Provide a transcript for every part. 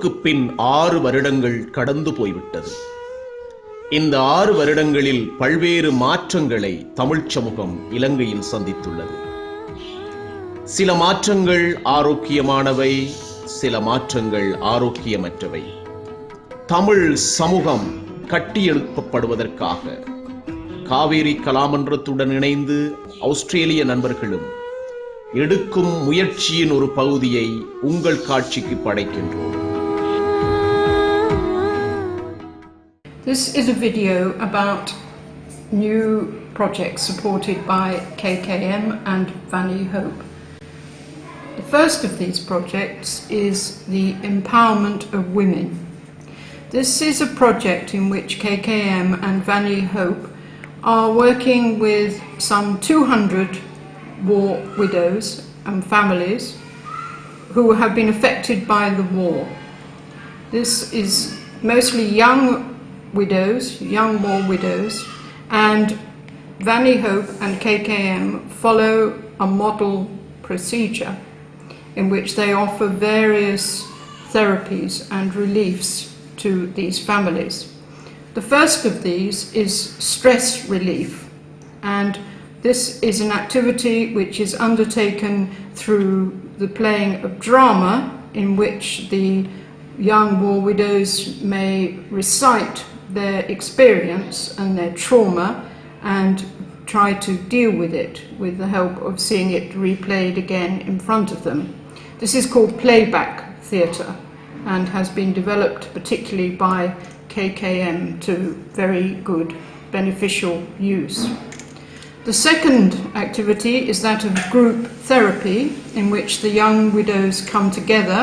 போருக்குப் பின் 6 வருடங்கள் கடந்து போய்விட்டது. இந்த 6 வருடங்களில் பல்வேறு மாற்றங்களை தமிழ்ச் சமூகம் இலங்கையில் சந்தித்துள்ளது. சில மாற்றங்கள் ஆரோக்கியமானவை, சில மாற்றங்கள் ஆரோக்கியமற்றவை. தமிழ் சமூகம் கட்டியெழுப்பப்படுவதற்காக காவேரி கலாமன்றத்துடன் இணைந்து ஆஸ்திரேலிய நண்பர்களும் எடுக்கும் முயற்சியின் ஒரு பகுதியை உங்கள் காட்சிக்கு படைக்கின்றோம். This is a video about new projects supported by KKM and Vanni Hope. The first of these projects is the empowerment of women. This is a project in which KKM and Vanni Hope are working with some 200 war widows and families who have been affected by the war. This is mostly young widows, young war widows, and Vanni Hope and KKM follow a model procedure in which they offer various therapies and reliefs to these families. The first of these is stress relief, and this is an activity which is undertaken through the playing of drama, in which the young war widows may recite their experience and their trauma and try to deal with it with the help of seeing it replayed again in front of them. This is called playback theatre and has been developed particularly by KKM to very good beneficial use. The second activity is that of group therapy, in which the young widows come together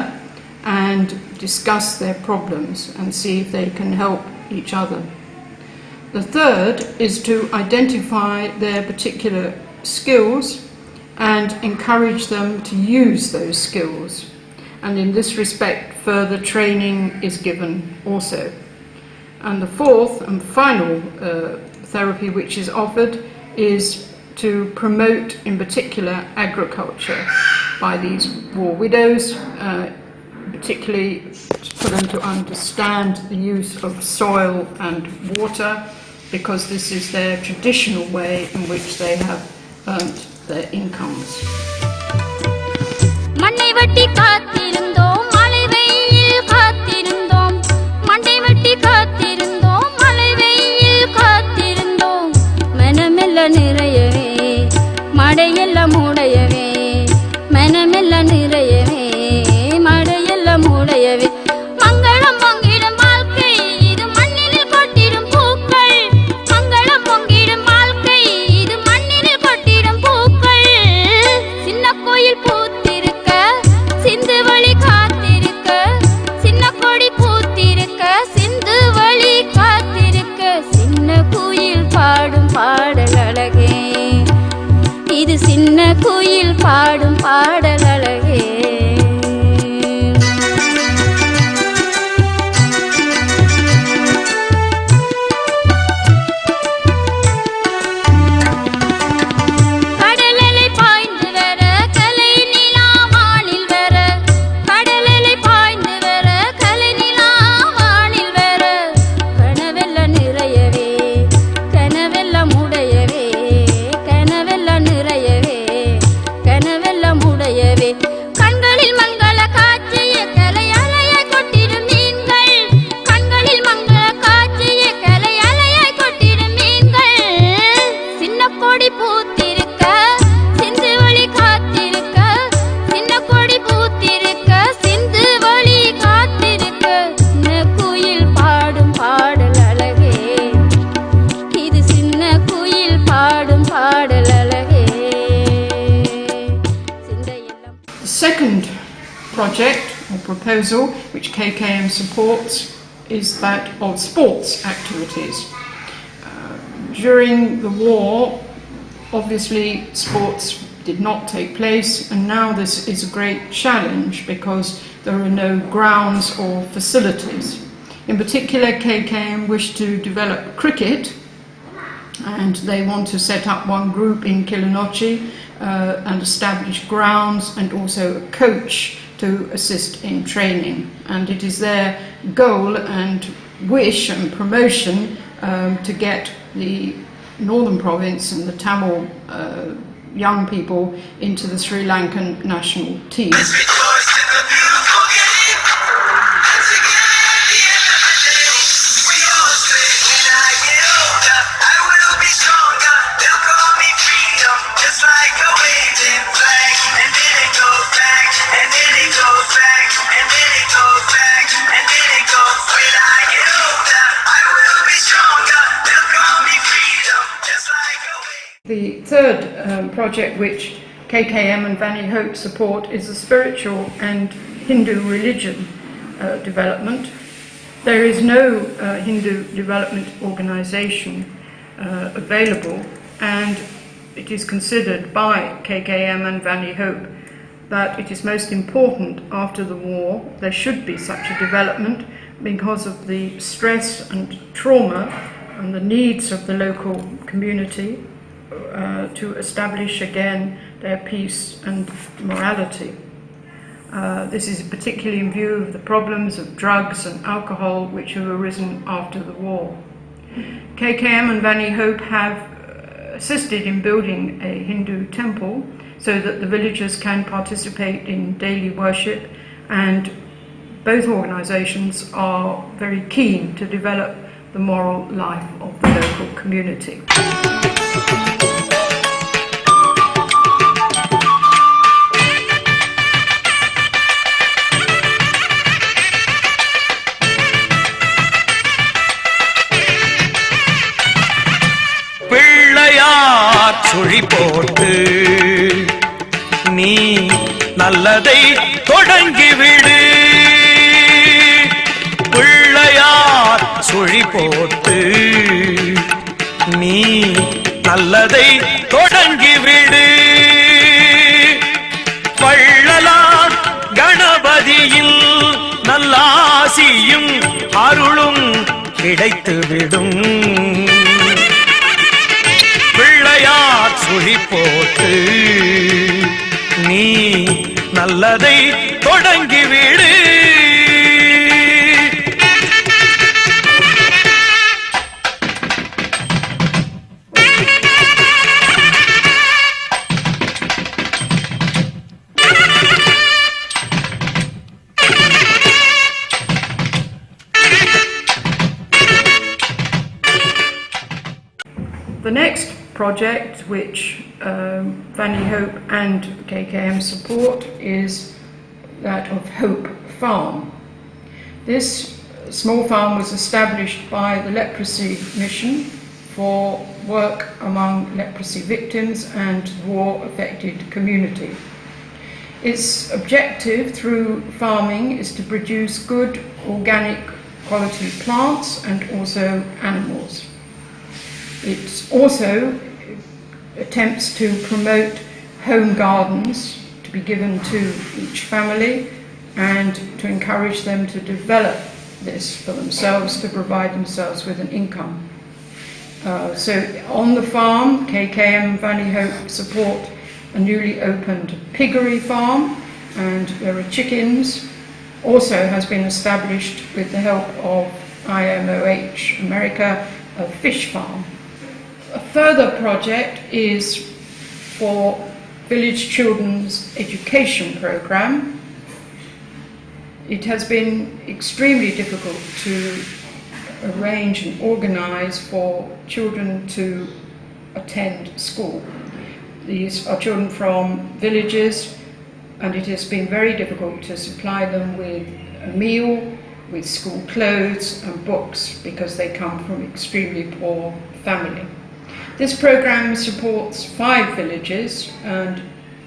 and discuss their problems and see if they can help each other. The third is to identify their particular skills and encourage them to use those skills. And in this respect, further training is given also. And the fourth and final therapy which is offered is to promote in particular agriculture by these war widows, particularly for them to understand the use of soil and water, because this is their traditional way in which they have earned their incomes. மண்ணை வெட்டி காத்திருந்தோம், மழை வெயில் காத்திருந்தோம், மண்ணை வெட்டி காத்திருந்தோம், மழை வெயில் காத்திருந்தோம், மனமெல்லாம் நிறையவே மடையெல்லாம் மூடையவே, மனமெல்லாம் நிறையவே மடையெல்லாம் மூடையவே, மங்களம் பொங்கிடும் வாழ்க்கை இது மண்ணினில் கொட்டிடும் பூக்கள், மங்களம் பொங்கிடும் வாழ்க்கை இது மண்ணினில் கொட்டிடும் பூக்கள், சின்ன கோயில் பூத்திருக்க சிந்து வழி காத்திருக்க, சின்ன கொடி பூத்திருக்க சிந்து வழி காத்திருக்க, சின்ன குயில் பாடும் பாடல் அழகே, இது சின்ன குயில் பாடும் பாடல் அழகே. Second project or proposal which KKM supports is that of sports activities. During the war, obviously sports did not take place, and now this is a great challenge because there are no grounds or facilities. In particular, KKM wish to develop cricket, and they want to set up one group in Kilinochchi and establish grounds and also a coach to assist in training, and it is their goal and wish and promotion to get the Northern Province and the Tamil young people into the Sri Lankan national team. The third project which KKM and Vanni Hope support is the spiritual and Hindu religion development. There is no Hindu development organisation available, and it is considered by KKM and Vanni Hope that it is most important after the war there should be such a development because of the stress and trauma and the needs of the local community to establish again their peace and morality. This is particularly in view of the problems of drugs and alcohol which have arisen after the war. KKM and Vanni Hope have assisted in building a Hindu temple so that the villagers can participate in daily worship, and both organisations are very keen to develop the moral life of the local community. சுழி போட்டு நீ நல்லதை தொடங்கிவிடு. பிள்ளையார் சுழி போட்டு நீ நல்லதை தொடங்கிவிடு. வள்ளலார் கணபதியில் நல்லாசியும் அருளும் கிடைத்துவிடும். பிள்ளையார் சுழி போட்டு நீ நல்லதை தொடங்கிவிடு. The next project which Vanni Hope and KKM support is that of Hope Farm. This small farm was established by the leprosy mission for work among leprosy victims and war-affected community. Its objective through farming is to produce good organic quality plants and also animals. It also attempts to promote home gardens to be given to each family and to encourage them to develop this for themselves, to provide themselves with an income. So on the farm, KKM and Vanni Hope support a newly opened piggery farm, and there are chickens. Also has been established with the help of IMOH America, a fish farm. A further project is for village children's education program. It has been extremely difficult to arrange and organise for children to attend school. These are children from villages, and it has been very difficult to supply them with a meal, with school clothes and books, because they come from extremely poor family. This program supports 5 villages and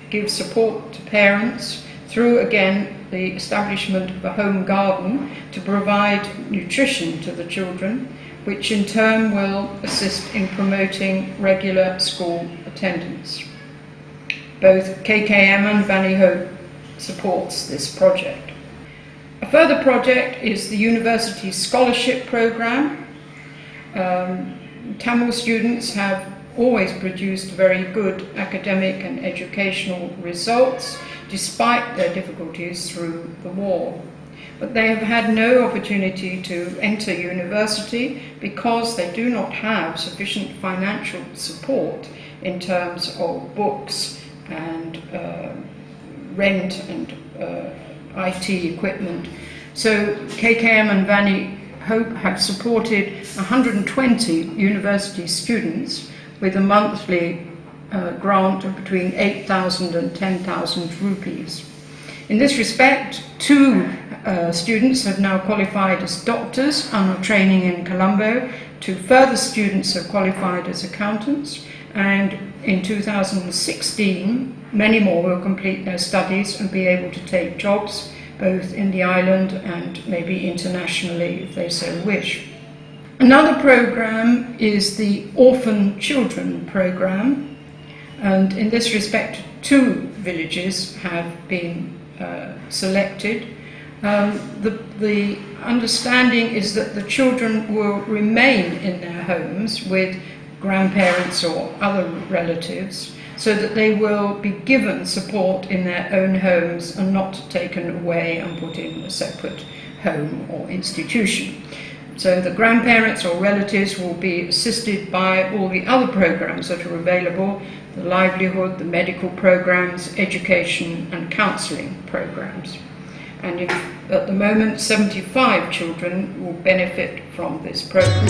gives support to parents through, again, the establishment of a home garden to provide nutrition to the children, which in turn will assist in promoting regular school attendance. Both KKM and Vanni Hope supports this project. A further project is the University Scholarship Program. Tamil students have always produced very good academic and educational results despite their difficulties through the war. But they have had no opportunity to enter university because they do not have sufficient financial support in terms of books and rent and IT equipment. So KKM and Vanni Hope have supported 120 university students with a monthly grant of between 8,000 and 10,000 rupees. In this respect, 2 students have now qualified as doctors and are training in Colombo. 2 further students have qualified as accountants, and in 2016 many more will complete their studies and be able to take jobs both in the island and maybe internationally if they so wish. Another program is the Orphan Children program, and in this respect 2 villages have been selected. The understanding is that the children will remain in their homes with grandparents or other relatives, so that they will be given support in their own homes and not taken away and put in a separate home or institution. So the grandparents or relatives will be assisted by all the other programs that are available: the livelihood, the medical programs, education and counselling programs. And at the moment 75 children will benefit from this program.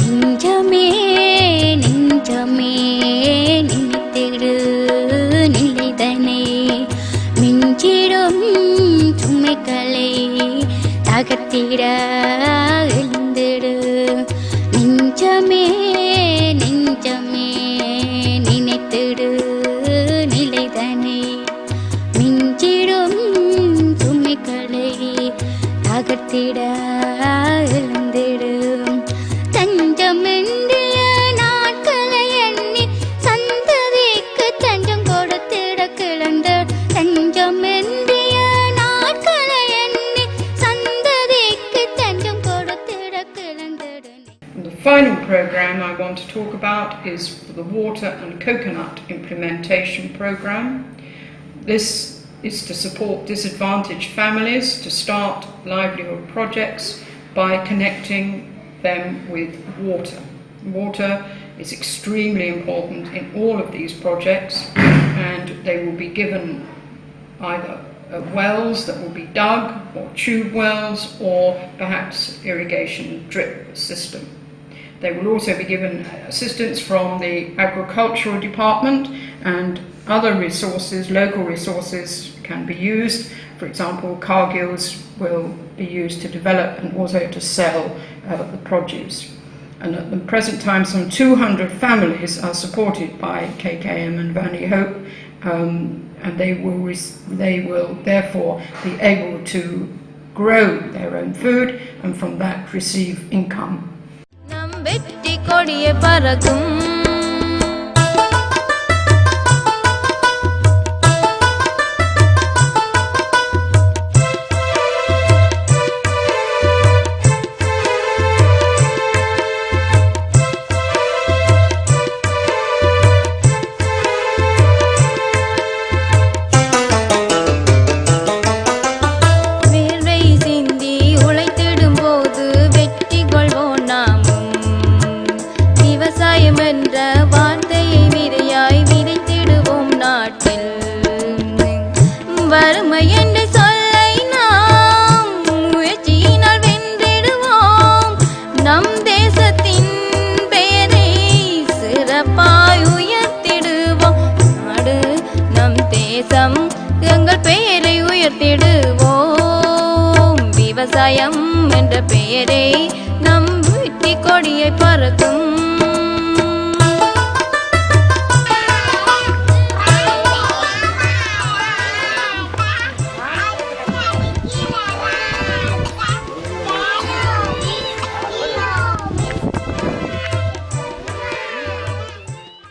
The final program I want to talk about is the Water and Coconut Implementation Program. This is to support disadvantaged families to start livelihood projects by connecting them with water. Water is extremely important in all of these projects, and they will be given either wells that will be dug, or tube wells, or perhaps irrigation drip system. They will also be given assistance from the agricultural department, and other resources, local resources, can be used. For example, cargills will be used to develop and also to sell the produce. And at the present time, some 200 families are supported by KKM and Vanni Hope, and they will therefore be able to grow their own food and from that receive income. விவசாயம் என்ற பெயரை